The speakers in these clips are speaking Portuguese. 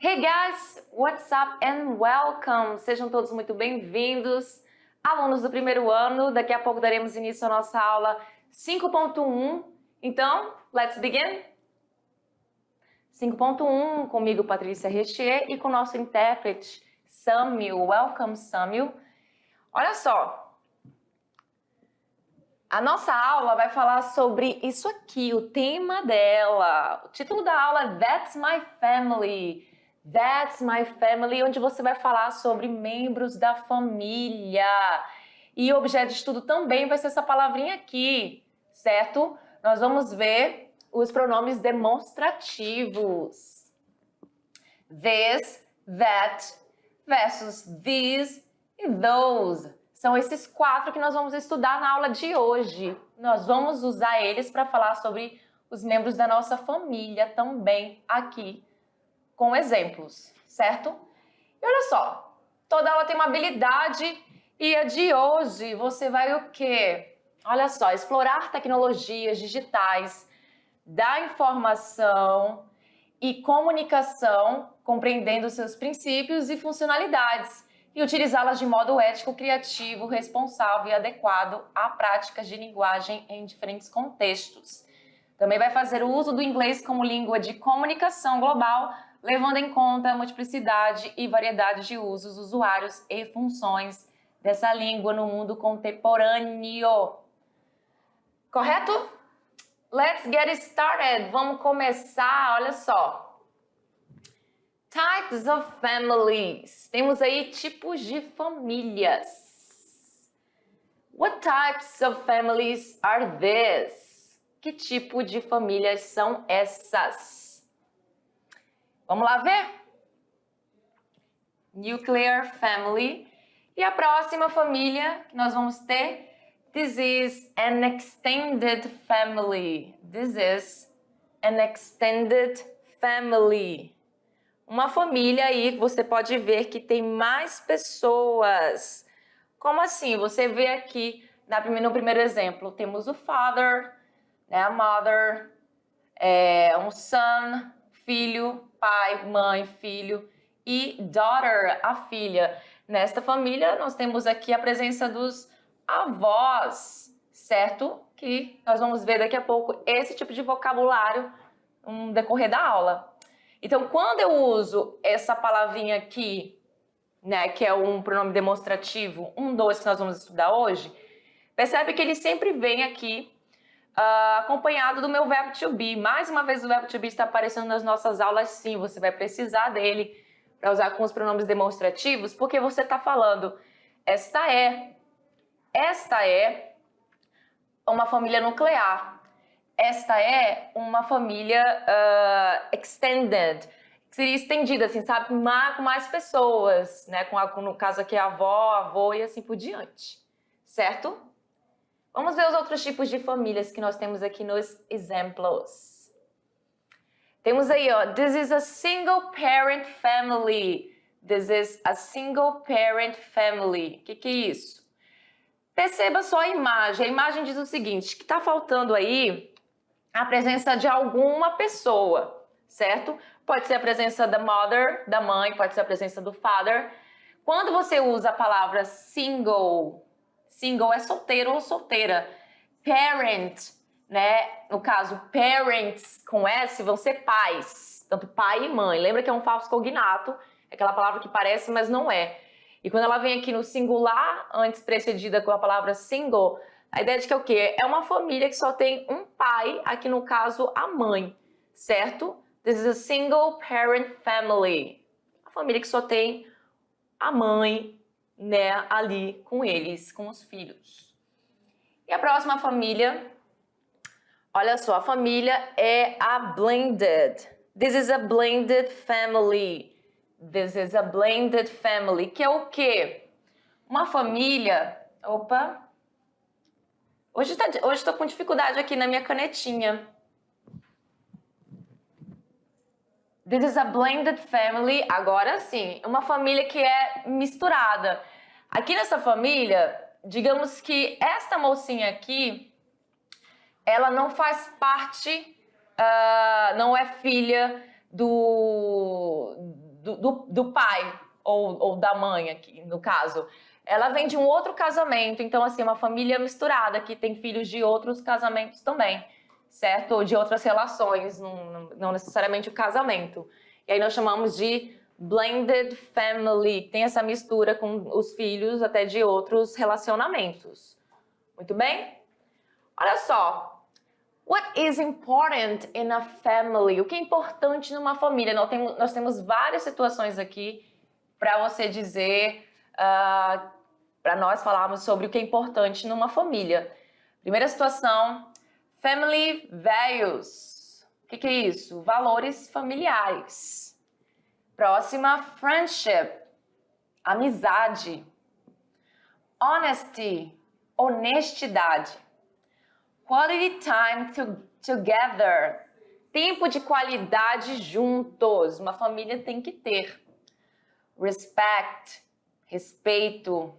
Hey guys, what's up and welcome! Sejam todos muito bem-vindos, alunos do primeiro ano. Daqui a pouco daremos início à nossa aula 5.1. Então, let's begin? 5.1, comigo Patrícia Rechier e com o nosso intérprete Samuel. Welcome, Samuel. Olha só, a nossa aula vai falar sobre isso aqui, o tema dela. O título da aula é That's My Family. That's My Family, onde você vai falar sobre membros da família. E o objeto de estudo também vai ser essa palavrinha aqui, certo? Nós vamos ver os pronomes demonstrativos. This, that, versus these e those. São esses quatro que nós vamos estudar na aula de hoje. Nós vamos usar eles para falar sobre os membros da nossa família também aqui, com exemplos, certo? E olha só, toda aula tem uma habilidade e a de hoje você vai o quê? Olha só, explorar tecnologias digitais da informação e comunicação, compreendendo seus princípios e funcionalidades e utilizá-las de modo ético, criativo, responsável e adequado a práticas de linguagem em diferentes contextos. Também vai fazer o uso do inglês como língua de comunicação global, levando em conta a multiplicidade e variedade de usos, usuários e funções dessa língua no mundo contemporâneo. Correto? Let's get started. Vamos começar, olha só. Types of families. Temos aí tipos de famílias. What types of families are these? Que tipo de famílias são essas? Vamos lá ver? Nuclear family. E a próxima família que nós vamos ter, this is an extended family. This is an extended family. Uma família aí, você pode ver que tem mais pessoas. Como assim? Você vê aqui no primeiro exemplo, temos o father, né, a mother, um son, filho, pai, mãe, filho e daughter, a filha. Nesta família, nós temos aqui a presença dos avós, certo? Que nós vamos ver daqui a pouco esse tipo de vocabulário no decorrer da aula. Então, quando eu uso essa palavrinha aqui, né, que é um pronome demonstrativo, dois, que nós vamos estudar hoje, percebe que ele sempre vem aqui acompanhado do meu verbo to be. Mais uma vez o verbo to be está aparecendo nas nossas aulas, sim, você vai precisar dele para usar com os pronomes demonstrativos, porque você está falando, esta é uma família nuclear, esta é uma família extended, que seria estendida, assim, sabe, com mais pessoas, né, no caso aqui avó, avô e assim por diante, certo? Vamos ver os outros tipos de famílias que nós temos aqui nos exemplos. Temos aí, ó, this is a single parent family. This is a single parent family. O que é isso? Perceba só a imagem. A imagem diz o seguinte, que está faltando aí a presença de alguma pessoa, certo? Pode ser a presença da mother, da mãe, pode ser a presença do father. Quando você usa a palavra single, single é solteiro ou solteira. Parent, né? No caso, parents com S vão ser pais, tanto pai e mãe. Lembra que é um falso cognato, é aquela palavra que parece, mas não é. E quando ela vem aqui no singular, antes precedida com a palavra single, a ideia de que é o quê? É uma família que só tem um pai, aqui no caso a mãe, certo? This is a single parent family. Uma família que só tem a mãe, né, ali com eles, com os filhos. E a próxima família, olha só, a família é a blended. This is a blended family. This is a blended family, que é o quê? Uma família... Opa! Hoje estou com dificuldade aqui na minha canetinha. This is a blended family, agora sim, uma família que é misturada. Aqui nessa família, digamos que esta mocinha aqui, ela não faz parte, não é filha do pai ou da mãe aqui, no caso. Ela vem de um outro casamento, então assim, uma família misturada, que tem filhos de outros casamentos também, certo? Ou de outras relações, não necessariamente o casamento. E aí nós chamamos de blended family, que tem essa mistura com os filhos até de outros relacionamentos. Muito bem? Olha só. What is important in a family? O que é importante numa família? Nós temos várias situações aqui para você dizer, para nós falarmos sobre o que é importante numa família. Primeira situação, family values. O que é isso? Valores familiares. Próxima, friendship, amizade. Honesty, honestidade. Quality time together, tempo de qualidade juntos. Uma família tem que ter. Respect, respeito.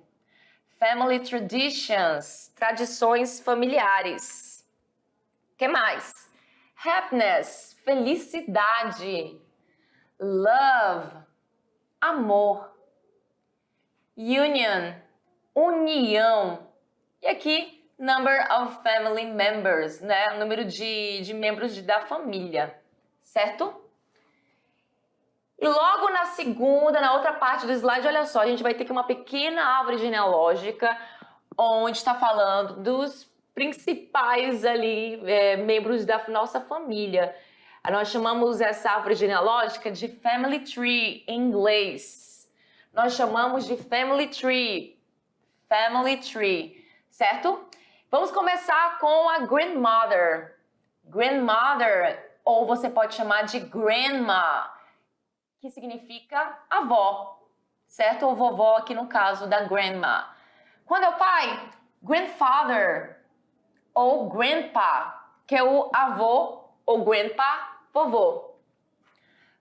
Family traditions, tradições familiares. O que mais? Happiness, felicidade. Love, amor. Union, união. E aqui, number of family members, né? O número de membros da família, certo? E logo na outra parte do slide, olha só, a gente vai ter aqui uma pequena árvore genealógica, onde está falando dos principais ali membros da nossa família. Nós chamamos essa árvore genealógica de family tree em inglês. Nós chamamos de family tree, certo? Vamos começar com a grandmother. Grandmother, ou você pode chamar de grandma, que significa avó, certo? Ou vovó aqui no caso da grandma. Quando é o pai, grandfather ou grandpa, que é o avô ou grandpa, vovô.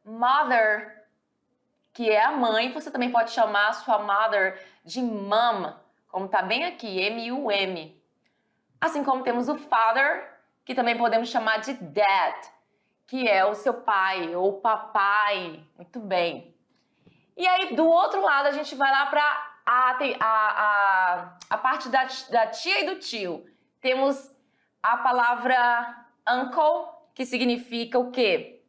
Mother, que é a mãe, você também pode chamar a sua mother de mom, como tá bem aqui, M-U-M. Assim como temos o father, que também podemos chamar de dad, que é o seu pai ou papai. Muito bem. E aí, do outro lado, a gente vai lá para a parte da tia e do tio. Temos a palavra uncle, que significa o quê?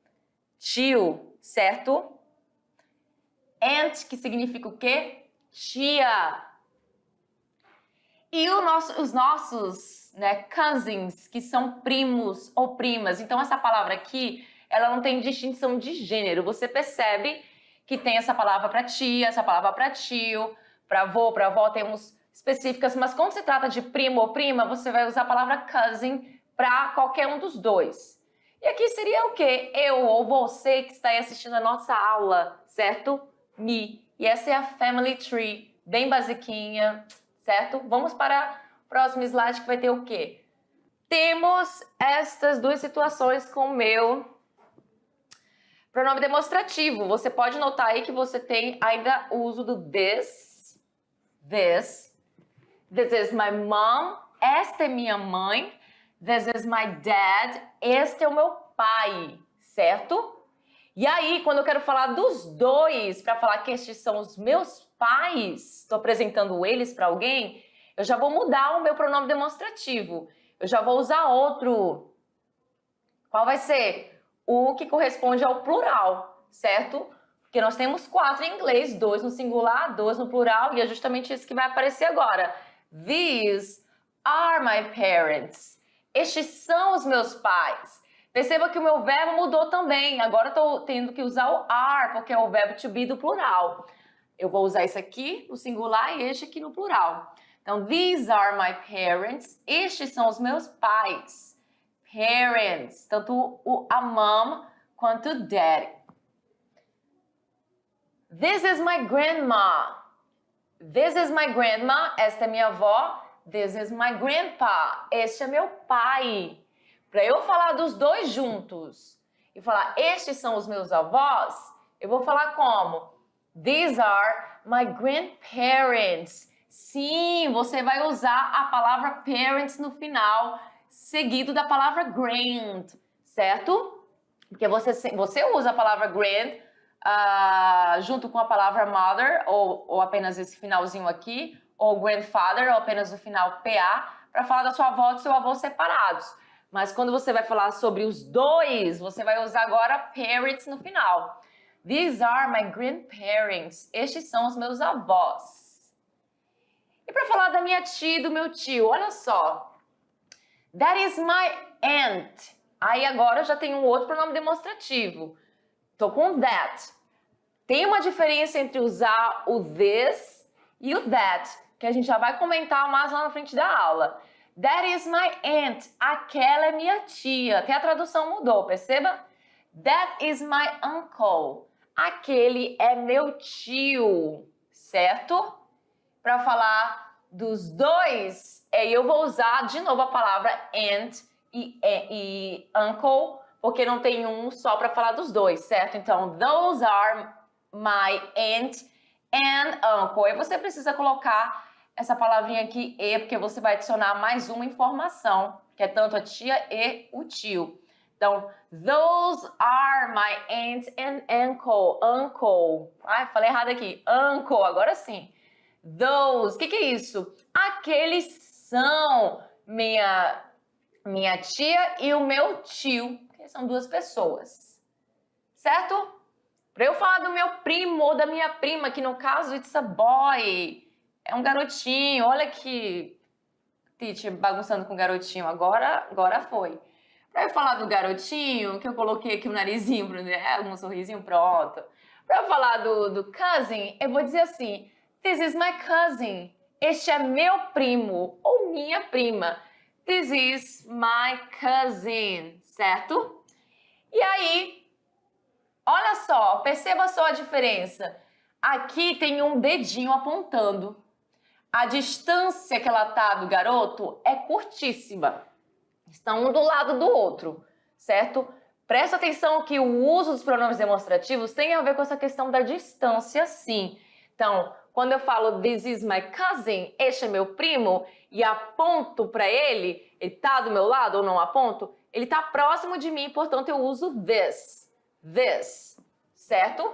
Tio, certo? Aunt, que significa o quê? Tia. E os nossos, né, cousins, que são primos ou primas. Então, essa palavra aqui, ela não tem distinção de gênero. Você percebe que tem essa palavra para tia, essa palavra para tio, para avô, para avó, temos específicas. Mas quando se trata de primo ou prima, você vai usar a palavra cousin para qualquer um dos dois. E aqui seria o quê? Eu ou você que está aí assistindo a nossa aula, certo? Me. E essa é a family tree, bem basiquinha, certo? Vamos para o próximo slide que vai ter o quê? Temos estas duas situações com o meu pronome demonstrativo. Você pode notar aí que você tem ainda o uso do this. This is my mom. Esta é minha mãe. This is my dad. Este é o meu pai, certo? E aí, quando eu quero falar dos dois, para falar que estes são os meus pais, estou apresentando eles para alguém, eu já vou mudar o meu pronome demonstrativo. Eu já vou usar outro. Qual vai ser? O que corresponde ao plural, certo? Porque nós temos 4 em inglês, 2 no singular, 2 no plural, e é justamente isso que vai aparecer agora. These are my parents. Estes são os meus pais. Perceba que o meu verbo mudou também. Agora eu estou tendo que usar o are, porque é o verbo to be do plural. Eu vou usar esse aqui no singular e este aqui no plural. Então, these are my parents. Estes são os meus pais. Parents. Tanto a mom quanto o daddy. This is my grandma. This is my grandma. Esta é minha avó. This is my grandpa. Este é meu pai. Para eu falar dos dois juntos e falar estes são os meus avós, eu vou falar como? These are my grandparents. Sim, você vai usar a palavra parents no final, seguido da palavra grand, certo? Porque você usa a palavra grand junto com a palavra mother, ou apenas esse finalzinho aqui, ou grandfather, ou apenas o final PA, para falar da sua avó e do seu avô separados. Mas quando você vai falar sobre os dois, você vai usar agora parents no final. These are my grandparents. Estes são os meus avós. E para falar da minha tia e do meu tio, olha só. That is my aunt. Aí agora eu já tenho um outro pronome demonstrativo. Tô com that. Tem uma diferença entre usar o this e o that, que a gente já vai comentar mais lá na frente da aula. That is my aunt. Aquela é minha tia. Até a tradução mudou, perceba? That is my uncle. Aquele é meu tio, certo? Para falar dos dois, eu vou usar de novo a palavra aunt e uncle, porque não tem um só para falar dos dois, certo? Então, those are my aunt and uncle. E você precisa colocar essa palavrinha aqui, e, porque você vai adicionar mais uma informação, que é tanto a tia e o tio. Então, those are my aunt and uncle. Uncle. Ai, falei errado aqui. Uncle, agora sim. Those, o que é isso? Aqueles são minha tia e o meu tio, que são duas pessoas. Certo? Para eu falar do meu primo ou da minha prima, que no caso it's a boy, é um garotinho, olha que teacher bagunçando com o garotinho, agora foi. Para eu falar do garotinho, que eu coloquei aqui o narizinho, um sorrisinho, pronto. Para eu falar do cousin, eu vou dizer assim, this is my cousin, este é meu primo ou minha prima. This is my cousin, certo? E aí, olha só, perceba só a diferença. Aqui tem um dedinho apontando. A distância que ela tá do garoto é curtíssima. Estão um do lado do outro, certo? Presta atenção que o uso dos pronomes demonstrativos tem a ver com essa questão da distância, sim. Então, quando eu falo this is my cousin, este é meu primo, e aponto para ele tá do meu lado ou não aponto, ele tá próximo de mim, portanto eu uso this, certo?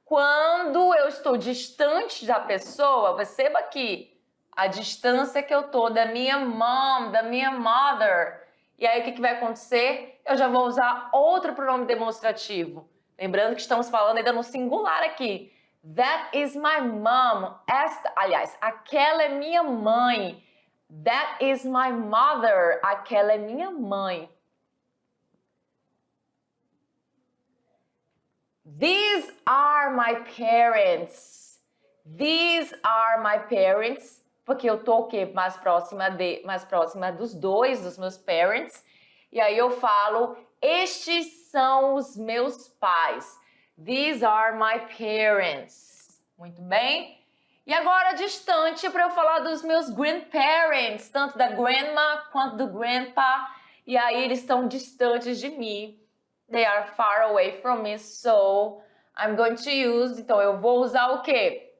Quando eu estou distante da pessoa, perceba que a distância que eu tô da minha mom, da minha mother, e aí o que vai acontecer? Eu já vou usar outro pronome demonstrativo. Lembrando que estamos falando ainda no singular aqui. That is my mom. Aliás, aquela é minha mãe. That is my mother. Aquela é minha mãe. These are my parents. These are my parents. Porque eu tô o quê? Mais próxima dos dois, dos meus parents. E aí eu falo, estes são os meus pais. These are my parents. Muito bem? E agora distante para eu falar dos meus grandparents, tanto da grandma quanto do grandpa. E aí eles estão distantes de mim. They are far away from me, so I'm going to use. Então eu vou usar o quê?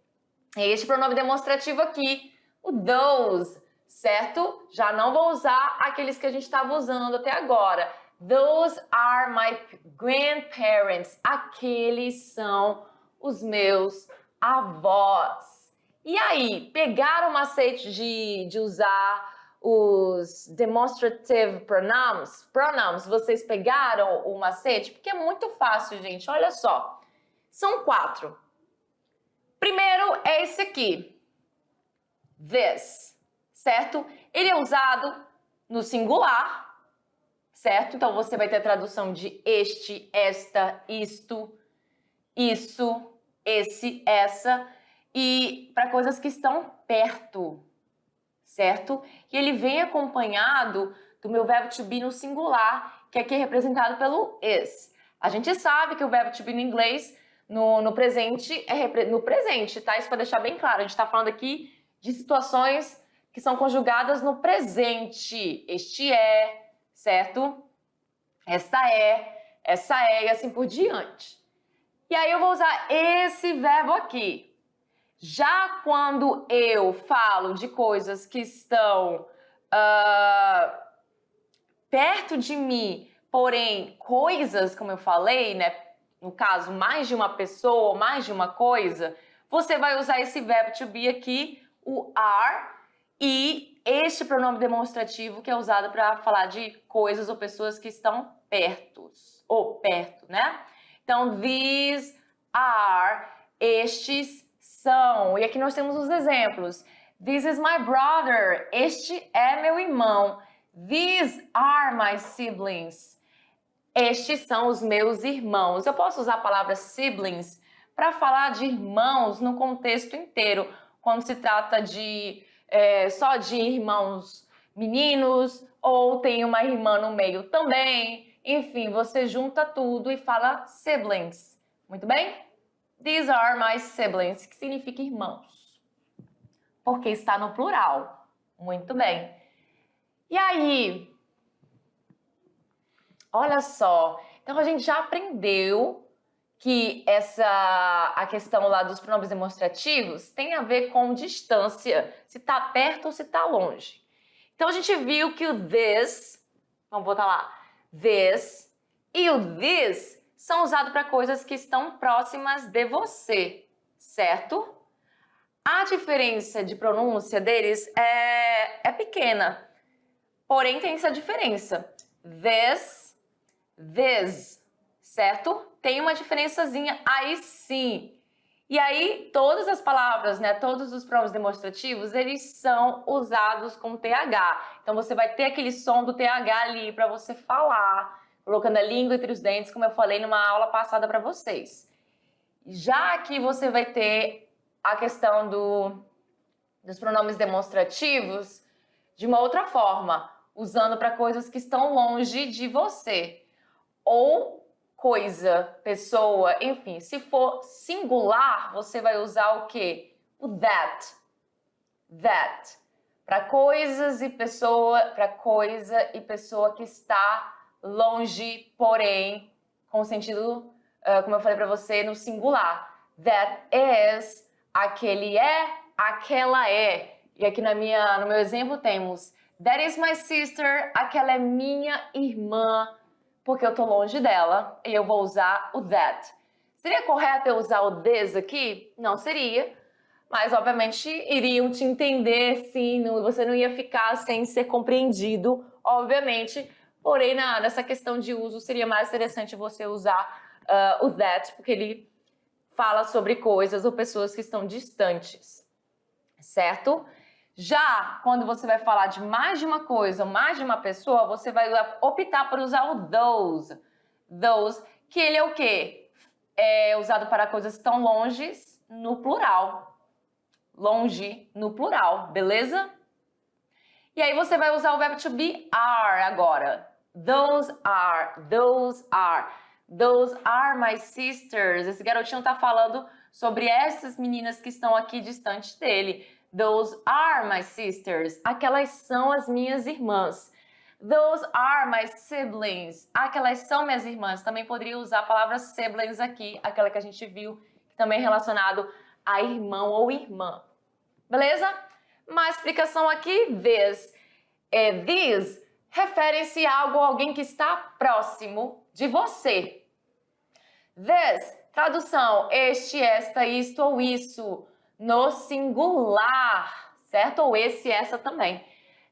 Este pronome demonstrativo aqui, o those, certo? Já não vou usar aqueles que a gente estava usando até agora. Those are my grandparents. Aqueles são os meus avós. E aí, pegaram o macete de usar os demonstrative pronouns? Vocês pegaram o macete? Porque é muito fácil, gente. Olha só. São 4. Primeiro é esse aqui. This, certo? Ele é usado no singular, certo? Então, você vai ter a tradução de este, esta, isto, isso, esse, essa, e para coisas que estão perto, certo? E ele vem acompanhado do meu verbo to be no singular, que aqui é representado pelo is. A gente sabe que o verbo to be no inglês, no presente, no presente, tá? Isso para deixar bem claro. A gente está falando aqui de situações que são conjugadas no presente. Este é, certo? Esta é, essa é e assim por diante. E aí eu vou usar esse verbo aqui. Já quando eu falo de coisas que estão perto de mim, porém coisas, como eu falei, né? no caso, mais de uma pessoa, mais de uma coisa, você vai usar esse verbo to be aqui, o are, e este pronome demonstrativo que é usado para falar de coisas ou pessoas que estão perto, né? Então, these are, estes são. E aqui nós temos os exemplos. This is my brother, este é meu irmão. These are my siblings. Estes são os meus irmãos. Eu posso usar a palavra siblings para falar de irmãos no contexto inteiro, quando se trata de só de irmãos meninos, ou tem uma irmã no meio também. Enfim, você junta tudo e fala siblings. Muito bem? These are my siblings, que significa irmãos, porque está no plural. Muito bem. E aí, olha só, então a gente já aprendeu que a questão lá dos pronomes demonstrativos tem a ver com distância, se está perto ou se está longe. Então a gente viu que o this, vamos botar lá, this e o this são usados para coisas que estão próximas de você, certo? A diferença de pronúncia deles é pequena, porém tem essa diferença. This, certo? Tem uma diferençazinha aí sim. E aí todas as palavras, né, todos os pronomes demonstrativos, eles são usados com TH. Então você vai ter aquele som do TH ali para você falar, colocando a língua entre os dentes, como eu falei numa aula passada para vocês. Já aqui você vai ter a questão dos pronomes demonstrativos de uma outra forma, usando para coisas que estão longe de você. Ou coisa, pessoa, enfim. Se for singular, você vai usar o quê? O that. That. Para coisas e pessoa, para coisa e pessoa que está longe, porém, com sentido, como eu falei para você, no singular. That is, aquele é, aquela é. E aqui no meu exemplo temos that is my sister, aquela é minha irmã, porque eu tô longe dela e eu vou usar o that. Seria correto eu usar o this aqui? Não seria, mas obviamente iriam te entender, sim, você não ia ficar sem ser compreendido, obviamente. Porém, nessa questão de uso, seria mais interessante você usar o that, porque ele fala sobre coisas ou pessoas que estão distantes, certo? Já quando você vai falar de mais de uma coisa ou mais de uma pessoa, você vai optar por usar o those. Those, que ele é o quê? É usado para coisas que estão longe no plural. Longe no plural, beleza? E aí você vai usar o verbo to be are agora. Those are, those are. Those are my sisters. Esse garotinho tá falando sobre essas meninas que estão aqui distante dele. Those are my sisters. Aquelas são as minhas irmãs. Those are my siblings. Aquelas são minhas irmãs. Também poderia usar a palavra siblings aqui, aquela que a gente viu, também relacionado a irmão ou irmã. Beleza? Uma explicação aqui, this. These refere-se a algo, alguém que está próximo de você. This, tradução, este, esta, isto ou isso, no singular, certo? Ou esse, essa também.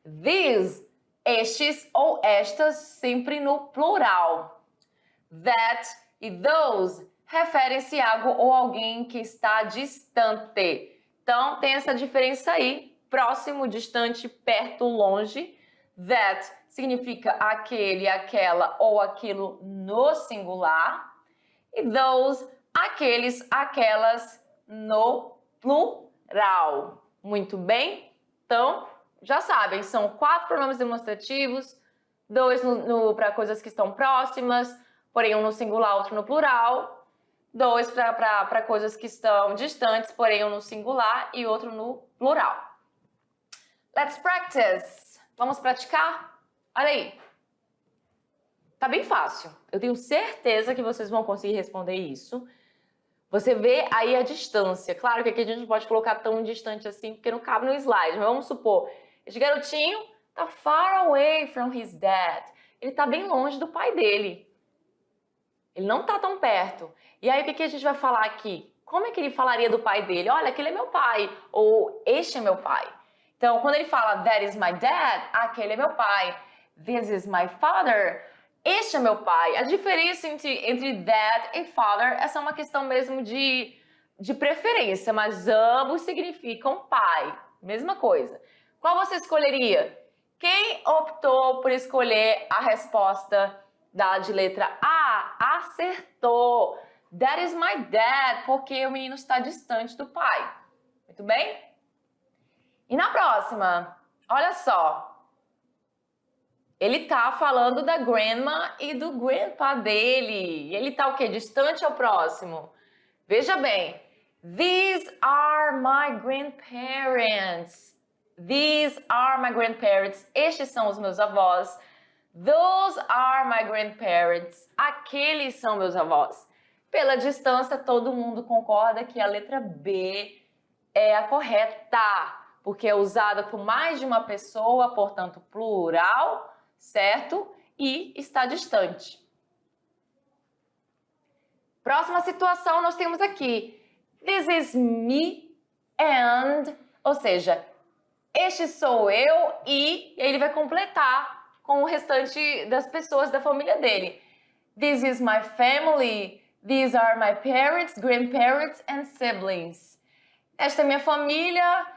These, estes ou estas, sempre no plural. That e those referem-se a algo ou alguém que está distante. Então, tem essa diferença aí, próximo, distante, perto, longe. That significa aquele, aquela ou aquilo no singular. E those, aqueles, aquelas no plural. Muito bem? Então, já sabem, são 4 pronomes demonstrativos, 2 para coisas que estão próximas, porém um no singular, outro no plural. 2 para coisas que estão distantes, porém um no singular e outro no plural. Let's practice! Vamos praticar? Olha aí. Tá bem fácil. Eu tenho certeza que vocês vão conseguir responder isso. Você vê aí a distância. Claro que aqui a gente não pode colocar tão distante assim, porque não cabe no slide. Mas vamos supor, esse garotinho tá far away from his dad. Ele tá bem longe do pai dele. Ele não tá tão perto. E aí, o que a gente vai falar aqui? Como é que ele falaria do pai dele? Olha, aquele é meu pai. Ou este é meu pai. Então, quando ele fala that is my dad, aquele é meu pai. This is my father. Este é meu pai. A diferença entre dad e father, essa é uma questão mesmo de preferência, mas ambos significam pai. Mesma coisa. Qual você escolheria? Quem optou por escolher a resposta da de letra A? Acertou! That is my dad, porque o menino está distante do pai. Muito bem? E na próxima, olha só. Ele tá falando da grandma e do grandpa dele. Ele tá o quê? Distante ou próximo? Veja bem. These are my grandparents. These are my grandparents. Estes são os meus avós. Those are my grandparents. Aqueles são meus avós. Pela distância, todo mundo concorda que a letra B é a correta, porque é usada por mais de uma pessoa, portanto, plural, certo? E está distante. Próxima situação, nós temos aqui. This is me and, ou seja, este sou eu e ele vai completar com o restante das pessoas da família dele. This is my family. These are my parents, grandparents and siblings. Esta é minha família,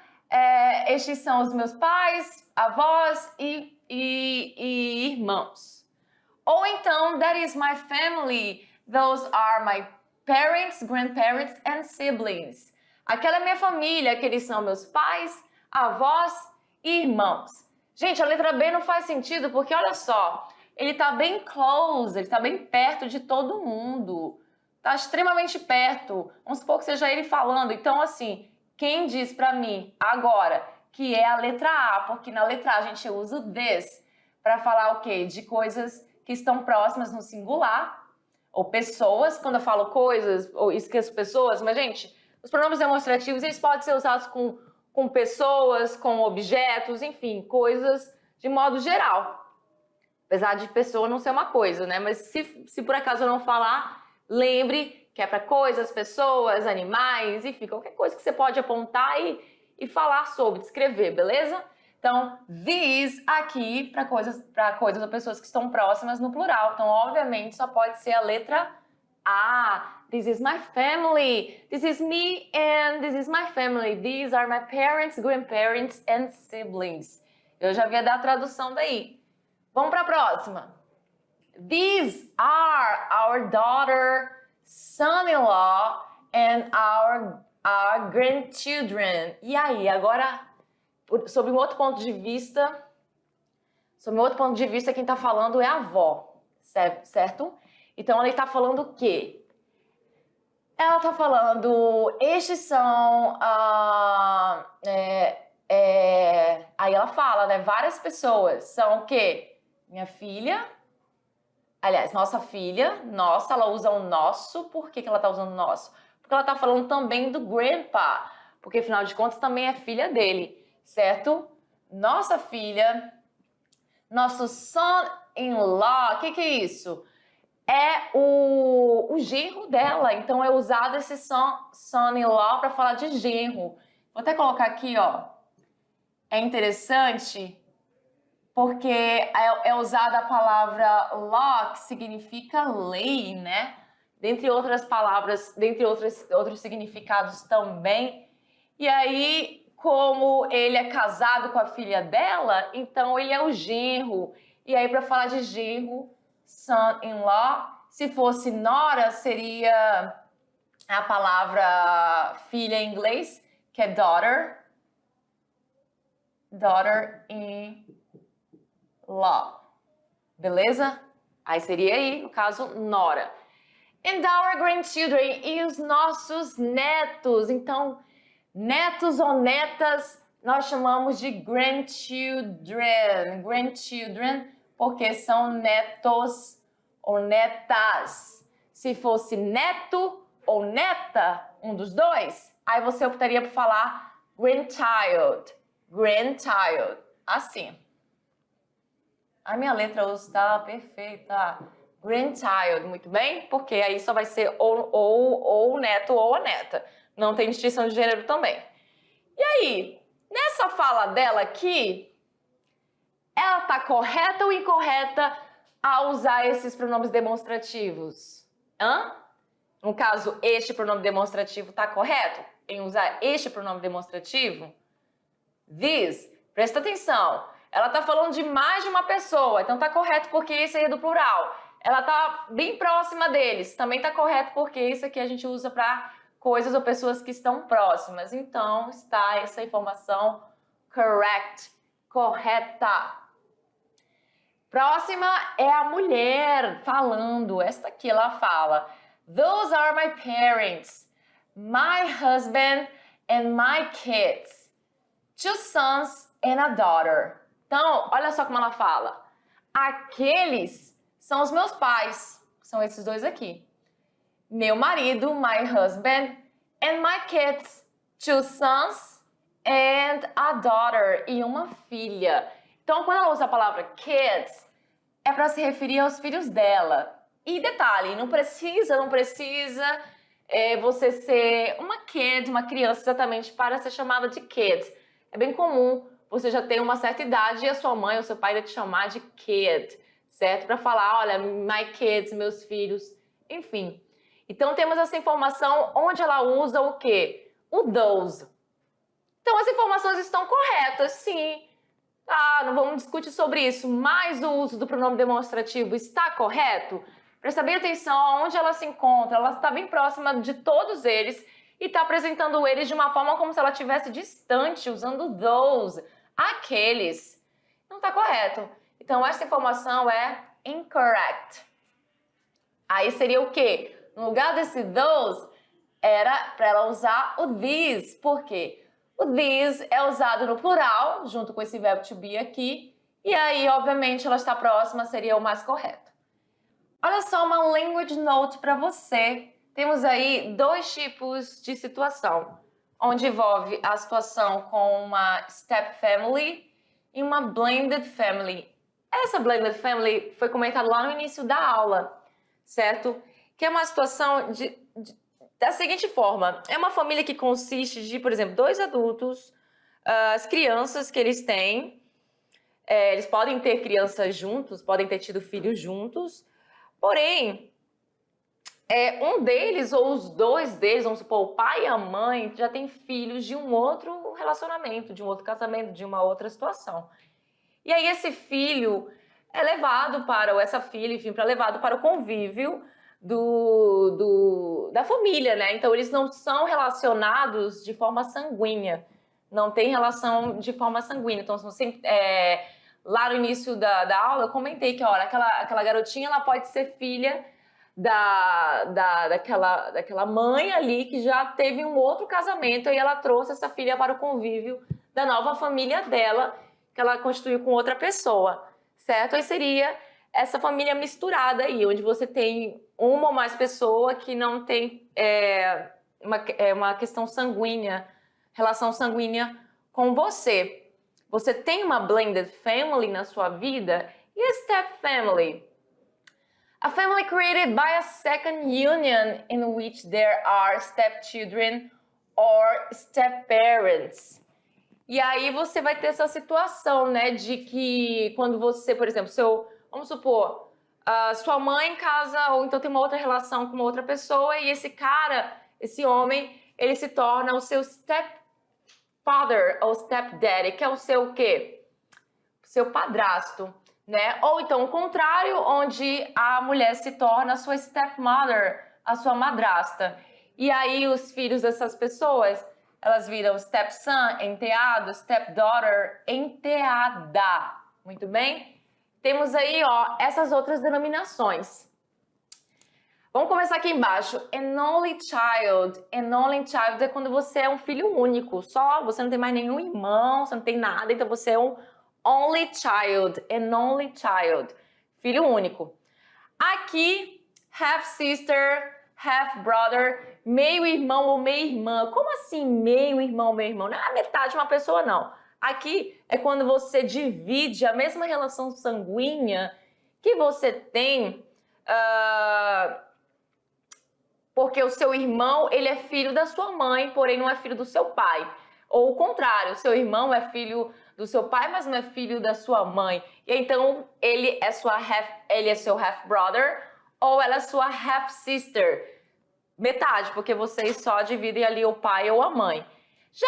estes são os meus pais, avós e irmãos. Ou então, that is my family. Those are my parents, grandparents and siblings. Aquela é minha família, aqueles são meus pais, avós e irmãos. Gente, a letra B não faz sentido porque, olha só, ele está bem close, ele está bem perto de todo mundo. Está extremamente perto. Vamos supor que seja ele falando. Então, assim, quem diz para mim agora que é a letra A? Porque na letra A a gente usa o this para falar o quê? De coisas que estão próximas no singular. Ou pessoas, quando eu falo coisas, ou esqueço pessoas, mas, gente, os pronomes demonstrativos, eles podem ser usados com pessoas, com objetos, enfim, coisas de modo geral. Apesar de pessoa não ser uma coisa, né? Mas se por acaso eu não falar, lembre que é para coisas, pessoas, animais, enfim, qualquer coisa que você pode apontar e falar sobre, descrever, beleza? Então, these aqui para coisas ou pessoas que estão próximas no plural. Então, obviamente, só pode ser a letra A. This is my family. This is me and this is my family. These are my parents, grandparents and siblings. Eu já vi dar a tradução daí. Vamos para a próxima. These are our daughter, son-in-law and our grandchildren. E aí, agora, sob um outro ponto de vista, quem está falando é a avó, certo? Então, ela está falando o quê? Ela está falando, estes são... aí ela fala, né? Várias pessoas são o quê? Minha filha... Aliás, nossa filha, nossa, ela usa o nosso. Por que ela está usando o nosso? Porque ela está falando também do grandpa, porque afinal de contas também é filha dele, certo? Nossa filha, nosso son-in-law, o que é isso? É o genro dela, então é usado esse son-in-law para falar de genro. Vou até colocar aqui, ó. É interessante... porque é usada a palavra law, que significa lei, né? Dentre outras palavras, dentre outros significados também. E aí, como ele é casado com a filha dela, então ele é o genro. E aí, para falar de genro, son-in-law, se fosse nora, seria a palavra filha em inglês, que é daughter. Daughter-in-law. Beleza? Aí seria aí, no caso, nora. And our grandchildren, e os nossos netos. Então, netos ou netas, nós chamamos de grandchildren. Grandchildren, porque são netos ou netas. Se fosse neto ou neta, um dos dois, aí você optaria por falar grandchild. Grandchild. Assim. A minha letra hoje está perfeita. grandchild, muito bem? Porque aí só vai ser ou o neto ou a neta. Não tem distinção de gênero também. E aí, nessa fala dela aqui, ela tá correta ou incorreta a usar esses pronomes demonstrativos? No caso, este pronome demonstrativo tá correto em usar este pronome demonstrativo? This, presta atenção, ela tá falando de mais de uma pessoa, então tá correto porque esse aí é do plural. Ela tá bem próxima deles, também tá correto porque isso aqui a gente usa para coisas ou pessoas que estão próximas. Então, está essa informação correct, correta. Próxima é a mulher falando. Esta aqui ela fala: Those are my parents, my husband and my kids. 2 sons and a daughter. Então, olha só como ela fala. Aqueles são os meus pais. São esses dois aqui. Meu marido, my husband, and my kids. 2 sons and a daughter. E uma filha. Então, quando ela usa a palavra kids, é para se referir aos filhos dela. E detalhe, não precisa você ser uma kid, uma criança exatamente para ser chamada de kids. É bem comum você já ter uma certa idade e a sua mãe ou seu pai vai te chamar de kid, certo? Para falar, olha, my kids, meus filhos, enfim. Então temos essa informação onde ela usa o quê? O those. Então as informações estão corretas, sim. Não vamos discutir sobre isso, mas o uso do pronome demonstrativo está correto? Presta bem atenção aonde ela se encontra, ela está bem próxima de todos eles e está apresentando eles de uma forma como se ela estivesse distante, usando those, aqueles. Não está correto. Então, essa informação é incorrect. Aí seria o quê? No lugar desse those, era para ela usar o these. Por quê? O these é usado no plural, junto com esse verbo to be aqui, e aí, obviamente, ela está próxima, seria o mais correto. Olha só uma language note para você. Temos aí 2 tipos de situação, onde envolve a situação com uma step family e uma blended family. Essa blended family foi comentada lá no início da aula, certo? Que é uma situação da seguinte forma: é uma família que consiste de, por exemplo, 2 adultos, as crianças que eles têm, eles podem ter crianças juntos, podem ter tido filhos juntos, porém, um deles ou os 2 deles, vamos supor, o pai e a mãe, já tem filhos de um outro relacionamento, de um outro casamento, de uma outra situação. E aí esse filho é levado para, ou essa filha, enfim, levado para o convívio da família, né? Então eles não são relacionados de forma sanguínea, não tem relação de forma sanguínea. Então, lá no início da aula, eu comentei que, olha, aquela garotinha, ela pode ser filha daquela mãe ali que já teve um outro casamento e ela trouxe essa filha para o convívio da nova família dela, que ela constituiu com outra pessoa, certo? Aí seria essa família misturada aí, onde você tem uma ou mais pessoa que não tem uma questão sanguínea, relação sanguínea com você. Você tem uma blended family na sua vida e a step family? A family created by a second union in which there are stepchildren or step-parents. E aí você vai ter essa situação, né, de que quando você, por exemplo, vamos supor, sua mãe casa ou então tem uma outra relação com uma outra pessoa e esse cara, esse homem, ele se torna o seu stepfather ou stepdaddy, que é o seu o quê? O seu padrasto. Né? Ou então o contrário, onde a mulher se torna a sua stepmother, a sua madrasta. E aí os filhos dessas pessoas, elas viram stepson, enteado, stepdaughter, enteada. Muito bem? Temos aí, ó, essas outras denominações. Vamos começar aqui embaixo. An only child. An only child é quando você é um filho único. Só, você não tem mais nenhum irmão, você não tem nada, então você é um only child, an only child, filho único. Aqui, half sister, half brother, meio irmão ou meia irmã. Como assim meio irmão, meia irmã? Não é a metade de uma pessoa, não. Aqui é quando você divide a mesma relação sanguínea que você tem porque o seu irmão, ele é filho da sua mãe, porém não é filho do seu pai. Ou o contrário, o seu irmão é filho do seu pai, mas não é filho da sua mãe. E então ele é seu half brother ou ela é sua half sister. Metade, porque vocês só dividem ali o pai ou a mãe. Já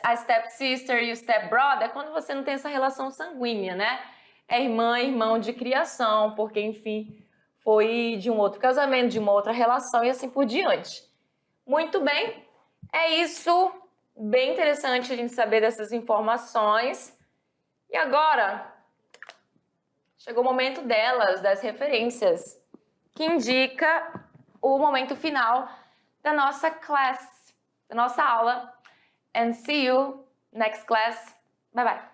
a step sister e o step brother é quando você não tem essa relação sanguínea, né? É irmã e irmão de criação, porque enfim, foi de um outro casamento, de uma outra relação e assim por diante. Muito bem, é isso. Bem interessante a gente saber dessas informações. E agora, chegou o momento delas, das referências, que indica o momento final da nossa class, da nossa aula. And see you next class. Bye bye.